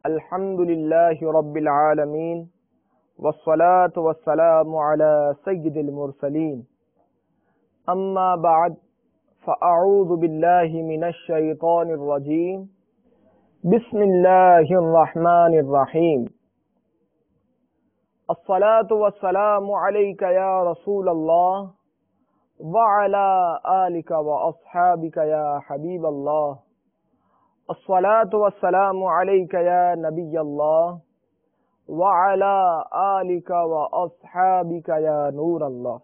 الحمد لله رب العالمين والصلاة والسلام على سيد المرسلين أما بعد فأعوذ بالله من الشيطان الرجيم بسم الله الرحمن الرحيم الصلاة والسلام عليك يا رسول الله وعلى آلك وأصحابك يا حبيب الله الصلاة والسلام عليك يا نبي الله وعلى آلك وأصحابك يا نور الله.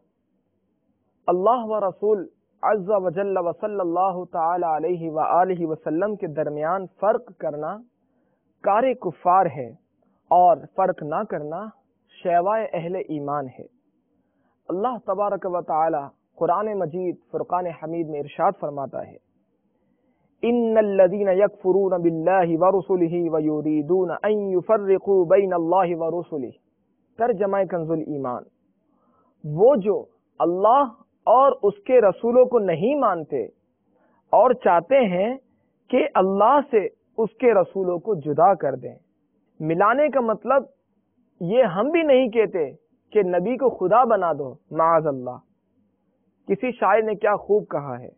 اللہ و رسول عز و جل و صلی اللہ تعالی علیہ وآلہ وسلم کے درمیان فرق کرنا کار کفار ہے اور فرق نہ کرنا شیوائے اہل ایمان ہے. اللہ تبارک و تعالی قرآن مجید فرقان حمید میں ارشاد فرماتا ہے ان الذين يكفرون بالله ورسله ويريدون ان يفرقوا بين الله ورسله. ترجمہ کنز الایمان، وہ جو اللہ اور اس کے رسولوں کو نہیں مانتے اور چاہتے ہیں کہ اللہ سے اس کے رسولوں کو جدا کر دیں. ملانے کا مطلب یہ ہم بھی نہیں کہتے کہ نبی کو خدا بنا دو، معاذ اللہ. کسی شاعر نے کیا خوب کہا ہے،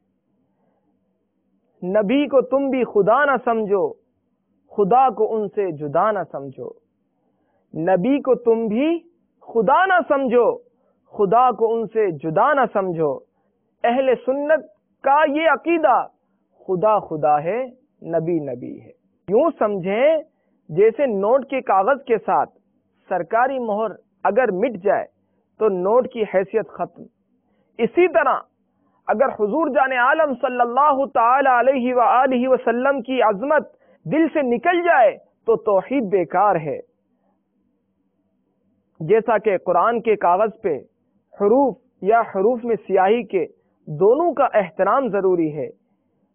نبی کو تم بھی خدا نہ سمجھو، خدا کو ان سے جدا نہ سمجھو. نبی کو تم بھی خدا نہ سمجھو، خدا کو ان سے جدا نہ سمجھو. اہل سنت کا یہ عقیدہ خدا خدا ہے، نبی نبی ہے. یوں سمجھیں جیسے نوٹ کے کاغذ کے ساتھ سرکاری مہر اگر مٹ جائے تو نوٹ کی حیثیت ختم. اسی طرح اگر حضور جان عالم صلی اللہ تعالی علیہ وآلہ وسلم کی عظمت دل سے نکل جائے تو توحید بیکار ہے. جیسا کہ قرآن کے کاغذ پہ حروف یا حروف میں سیاہی کے دونوں کا احترام ضروری ہے.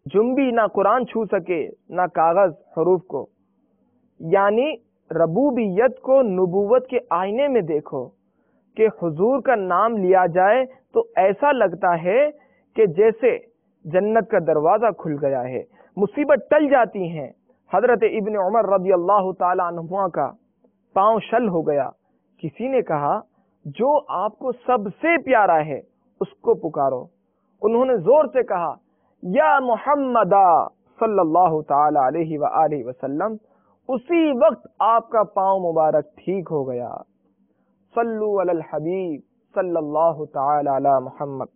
جنبی نہ قرآن چھو سکے نہ کاغذ حروف کو. یعنی ربوبیت کو نبوت کے آئینے میں دیکھو کہ حضور کا نام لیا جائے تو ایسا لگتا ہے کہ جیسے جنت کا دروازہ کھل گیا ہے، مصیبت ٹل جاتی ہیں. حضرت ابن عمر رضی اللہ تعالی عنہما کا پاؤں شل ہو گیا. کسی نے کہا جو آپ کو سب سے پیارا ہے اس کو پکارو. انہوں نے زور سے کہا یا محمد صلی اللہ تعالی علیہ وآلہ وسلم. اسی وقت آپ کا پاؤں مبارک ٹھیک ہو گیا. صلو علی الحبیب صلی اللہ تعالی علی محمد.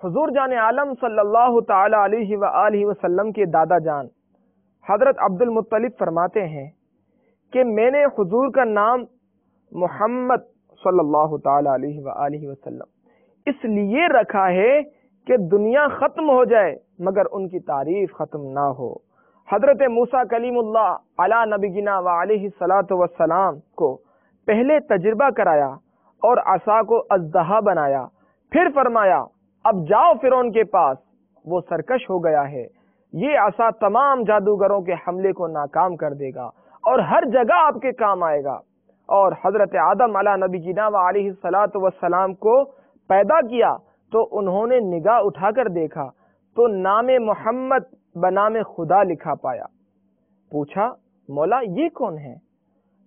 حضور جان عالم صلی اللہ تعالی علیہ وآلہ وسلم کے دادا جان حضرت عبد المطلب فرماتے ہیں کہ میں نے حضور کا نام محمد صلی اللہ تعالی علیہ وآلہ وسلم اس لیے رکھا ہے کہ دنیا ختم ہو جائے مگر ان کی تعریف ختم نہ ہو. حضرت موسیٰ کلیم اللہ علی نبینا وعلیہ الصلاۃ والسلام کو پہلے تجربہ کرایا اور عصا کو اژدہا بنایا، پھر فرمایا اب جاؤ فرعون کے پاس، وہ سرکش ہو گیا ہے. یہ عصا تمام جادوگروں کے حملے کو ناکام کر دے گا اور ہر جگہ آپ کے کام آئے گا. اور حضرت آدم علی نبینا وعلیہ الصلاۃ والسلام کو پیدا کیا تو انہوں نے نگاہ اٹھا کر دیکھا تو نام محمد بنام خدا لکھا پایا. پوچھا مولا یہ کون ہے؟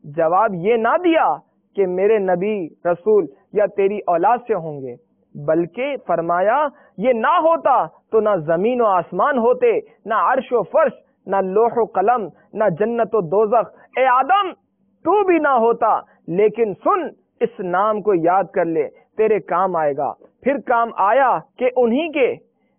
جواب یہ نہ دیا کہ میرے نبی رسول یا تیری اولاد سے ہوں گے، بلکہ فرمایا یہ نہ ہوتا تو نہ زمین و آسمان ہوتے، نہ عرش و فرش، نہ لوح و قلم، نہ جنت و دوزخ. اے آدم تو بھی نہ ہوتا، لیکن سن اس نام کو یاد کر لے، تیرے کام آئے گا. پھر کام آیا کہ انہی کے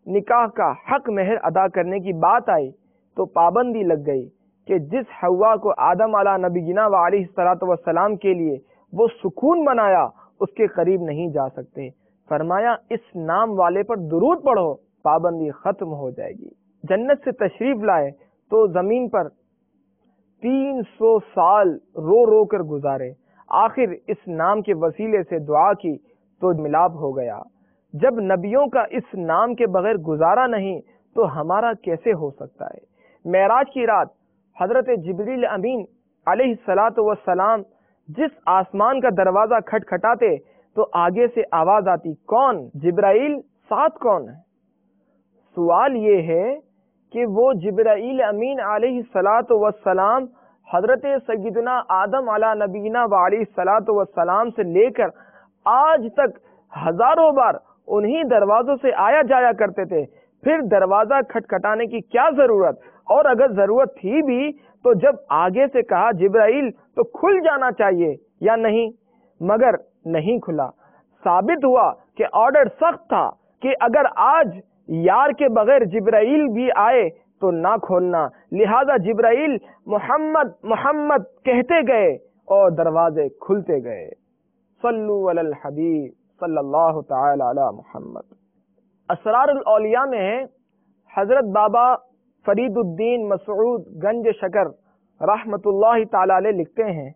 نکاح کا حق مہر ادا کرنے کی بات آئی تو پابندی لگ گئی کہ جس حوا کو آدم علی نبینا وعلیہ الصلوۃ والسلام کے لیے وہ سکون بنایا اس کے قریب نہیں جا سکتے. فرمایا اس نام والے پر درود پڑھو، پابندی ختم ہو جائے گی. جنت سے تشریف لائے تو زمین پر 300 سال رو رو کر گزارے. آخر اس نام کے وسیلے سے دعا کی تو ملاپ ہو گیا. جب نبیوں کا اس نام کے بغیر گزارا نہیں تو ہمارا کیسے ہو سکتا ہے؟ معراج کی رات حضرت جبریل امین علیہ الصلاۃ والسلام جس آسمان کا دروازہ کھٹکھٹاتے تو آگے سے آواز آتی کون؟ جبرائیل. ساتھ کون ہے؟ سوال یہ ہے کہ وہ جبرائیل امین علیہ الصلاۃ والسلام حضرت سیدنا آدم علی نبینا و علیہ الصلاۃ والسلام سے لے کر آج تک ہزاروں بار انہی دروازوں سے آیا جایا کرتے تھے، پھر دروازہ کھٹکھٹانے کی کیا ضرورت؟ اور اگر ضرورت تھی بھی تو جب آگے سے کہا جبرائیل تو کھل جانا چاہیے یا نہیں، مگر نہیں کھلا۔ ثابت ہوا کہ آرڈر سخت تھا کہ اگر آج یار کے بغیر جبرائیل بھی آئے تو نہ کھولنا، لہذا جبرائیل محمد محمد کہتے گئے اور دروازے کھلتے گئے۔ صلو علی الحبیب صلی اللہ تعالی علی محمد۔ اسرار الاولیاء میں ہے، حضرت بابا فرید الدین مسعود گنج شکر رحمت اللہ تعالی علیہ لکھتے ہیں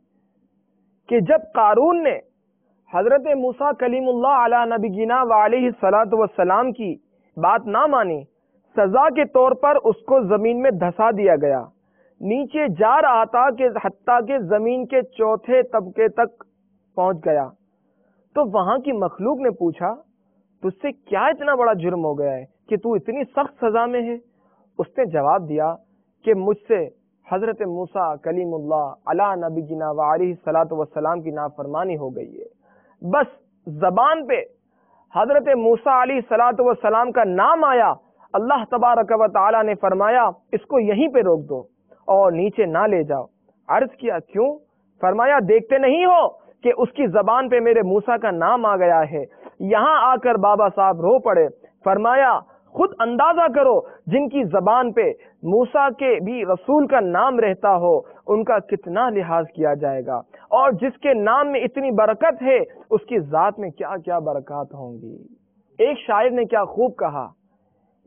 کہ جب قارون نے حضرت موسیٰ کلیم اللہ علی نبینا و علیہ الصلاۃ والسلام کی بات نہ مانی، سزا کے طور پر اس کو زمین میں دھسا دیا گیا۔ نیچے جا رہا تھا کہ حتیٰ کہ زمین کے چوتھے طبقے تک پہنچ گیا تو وہاں کی مخلوق نے پوچھا، تجھ سے کیا اتنا بڑا جرم ہو گیا ہے کہ تو اتنی سخت سزا میں ہے؟ اس نے جواب دیا کہ مجھ سے حضرت موسیٰ کلیم اللہ علی نبینا و علیہ الصلاۃ والسلام کی نافرمانی ہو گئی ہے۔ بس زبان پہ حضرت موسیٰ علیہ الصلاۃ والسلام کا نام آیا، اللہ تبارک و تعالی نے فرمایا اس کو یہیں پہ روک دو اور نیچے نہ لے جاؤ۔ عرض کیا کیوں؟ فرمایا دیکھتے نہیں ہو کہ اس کی زبان پہ میرے موسیٰ کا نام آ گیا ہے۔ یہاں آ کر بابا صاحب رو پڑے، فرمایا خود اندازہ کرو جن کی زبان پہ موسیٰ کے بھی رسول کا نام رہتا ہو ان کا کتنا لحاظ کیا جائے گا، اور جس کے نام میں اتنی برکت ہے اس کی ذات میں کیا کیا برکات ہوں گی۔ ایک شاعر نے کیا خوب کہا،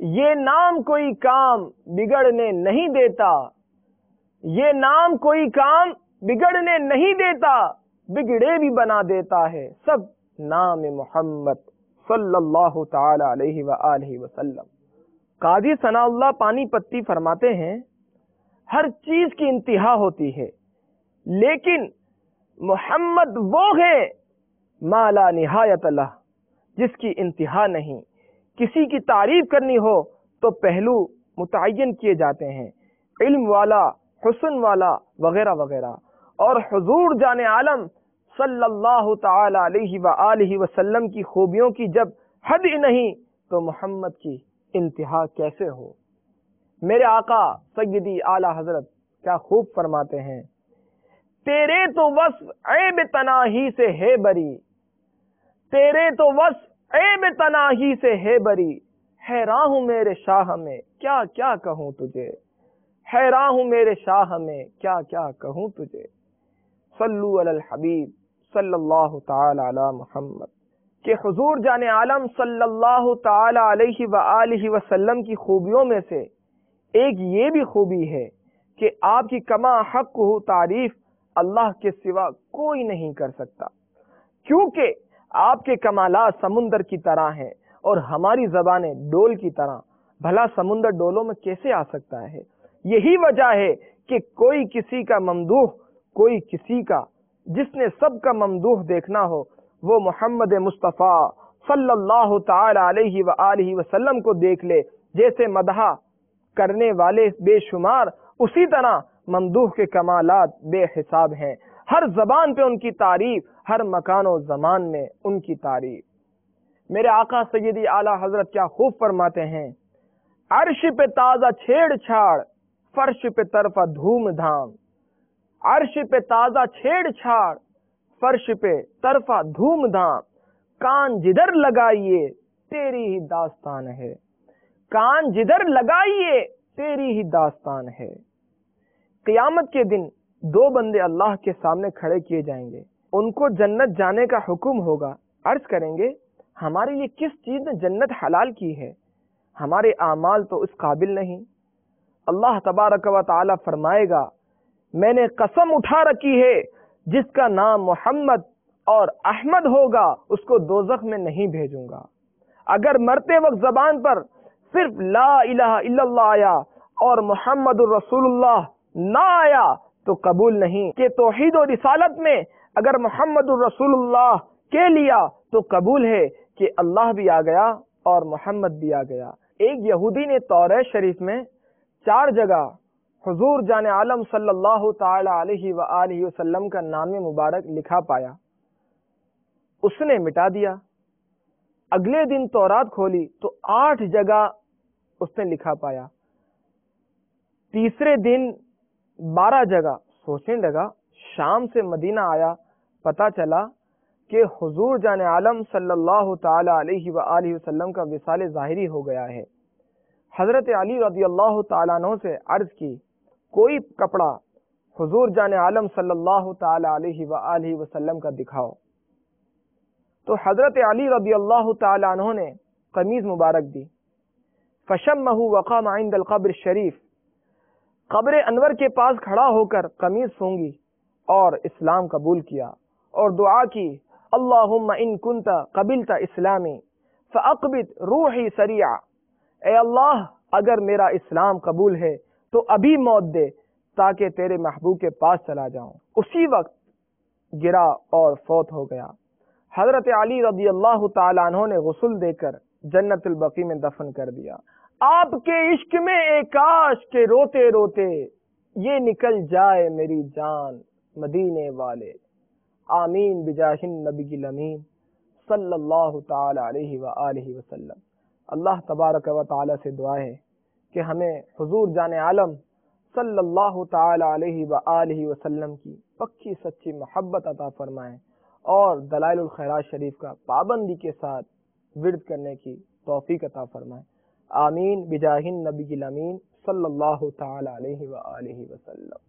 یہ نام کوئی کام بگڑنے نہیں دیتا، یہ نام کوئی کام بگڑنے نہیں دیتا، بگڑے بھی بنا دیتا ہے سب نام محمد صلی اللہ تعالی علیہ وآلہ وسلم۔ قاضی ثناء اللہ پانی پتی فرماتے ہیں ہر چیز کی انتہا ہوتی ہے، لیکن محمد وہ ہے ما لا نہایت لہ، جس کی انتہا نہیں۔ کسی کی تعریف کرنی ہو تو پہلو متعین کیے جاتے ہیں، علم والا، حسن والا وغیرہ وغیرہ، اور حضور جان عالم صلی اللہ تعالی علیہ وآلہ وسلم کی خوبیوں کی جب حد ہی نہیں تو محمد کی انتہا کیسے ہو؟ میرے آقا سیدی اعلی حضرت کیا خوب فرماتے ہیں، تیرے تو وصف عیب تناہی سے ہے بری، تیرے تو وصف عیب تناہی سے ہے بری، حیران ہوں میرے شاہ میں کیا کیا کہوں تجھے، حیران ہوں میرے شاہ میں کیا کیا کہوں تجھے۔ صلو علی الحبیب صلی اللہ تعالی علی محمد۔ کہ حضور جان عالم صلی اللہ تعالی علیہ وآلہ وسلم کی خوبیوں میں سے ایک یہ بھی خوبی ہے کہ آپ کی کما حق ہو تعریف اللہ کے سوا کوئی نہیں کر سکتا، کیونکہ آپ کے کمالات سمندر کی طرح ہیں اور ہماری زبانیں ڈول کی طرح۔ بھلا سمندر ڈولوں میں کیسے آ سکتا ہے؟ یہی وجہ ہے کہ کوئی کسی کا ممدوح، کوئی کسی کا، جس نے سب کا ممدوح دیکھنا ہو وہ محمد مصطفیٰ صلی اللہ تعالی علیہ وآلہ وسلم کو دیکھ لے۔ جیسے مدح کرنے والے بے شمار، اسی طرح ممدوح کے کمالات بے حساب ہیں۔ ہر زبان پہ ان کی تعریف، ہر مکان و زمان میں ان کی تعریف۔ میرے آقا سیدی اعلی حضرت کیا خوب فرماتے ہیں، عرش پہ تازہ چھیڑ چھاڑ، فرش پہ طرفہ دھوم دھام، عرش پہ تازہ چھیڑ چھاڑ، فرش پہ طرفہ دھوم دھام، کان جدھر لگائیے تیری ہی داستان ہے، کان جدھر لگائیے تیری ہی داستان ہے۔ قیامت کے دن دو بندے اللہ کے سامنے کھڑے کیے جائیں گے، ان کو جنت جانے کا حکم ہوگا۔ عرض کریں گے ہمارے لیے کس چیز نے جنت حلال کی ہے؟ ہمارے اعمال تو اس قابل نہیں۔ اللہ تبارک و تعالی فرمائے گا، میں نے قسم اٹھا رکھی ہے جس کا نام محمد اور احمد ہوگا اس کو دوزخ میں نہیں بھیجوں گا۔ اگر مرتے وقت زبان پر صرف لا الہ الا اللہ آیا اور محمد الرسول اللہ نہ آیا تو قبول نہیں، کہ توحید و رسالت میں اگر محمد الرسول اللہ کے لیا تو قبول ہے کہ اللہ بھی آ گیا اور محمد بھی آ گیا۔ ایک یہودی نے توریت شریف میں 4 جگہ حضور جان عالم صلی اللہ تعالی علیہ وآلہ وسلم کا نام مبارک لکھا پایا، اس نے مٹا دیا۔ اگلے دن تورات کھولی تو 8 جگہ اس نے لکھا پایا۔ تیسرے دن 12 جگہ۔ سوچنے لگا، شام سے مدینہ آیا، پتا چلا کہ حضور جان عالم صلی اللہ تعالی علیہ وآلہ وسلم کا وصال ظاہری ہو گیا ہے۔ حضرت علی رضی اللہ تعالیٰ عنہ سے عرض کی، کوئی کپڑا حضور جان عالم صلی اللہ تعالی علیہ وآلہ وسلم کا دکھاؤ۔ تو حضرت علی رضی اللہ تعالی عنہ نے قمیض مبارک دی۔ فشمہ وقام عند القبر الشریف، قبر انور کے پاس کھڑا ہو کر قمیض سونگی اور اسلام قبول کیا اور دعا کی، اللہم ان کنت قبلت اسلامی فاقبض روحی سریعا، اے اللہ اگر میرا اسلام قبول ہے تو ابھی موت دے تاکہ تیرے محبوب کے پاس چلا جاؤں۔ اسی وقت گرا اور فوت ہو گیا۔ حضرت علی رضی اللہ تعالیٰ عنہ نے غسل دے کر جنت البقیع میں دفن کر دیا۔ آپ کے عشق میں ایک کاش کے روتے روتے یہ نکل جائے میری جان مدینے والے، آمین بجاہ النبی الامین صلی اللہ تعالی علیہ وآلہ وسلم۔ اللہ تبارک و تعالی سے دعا ہے کہ ہمیں حضور جان عالم صلی اللہ تعالی علیہ وآلہ وسلم کی پکی سچی محبت عطا فرمائیں اور دلائل الخیرات شریف کا پابندی کے ساتھ ورد کرنے کی توفیق عطا فرمائیں، آمین بجاہ النبی الامین صلی اللہ تعالی علیہ وآلہ وسلم۔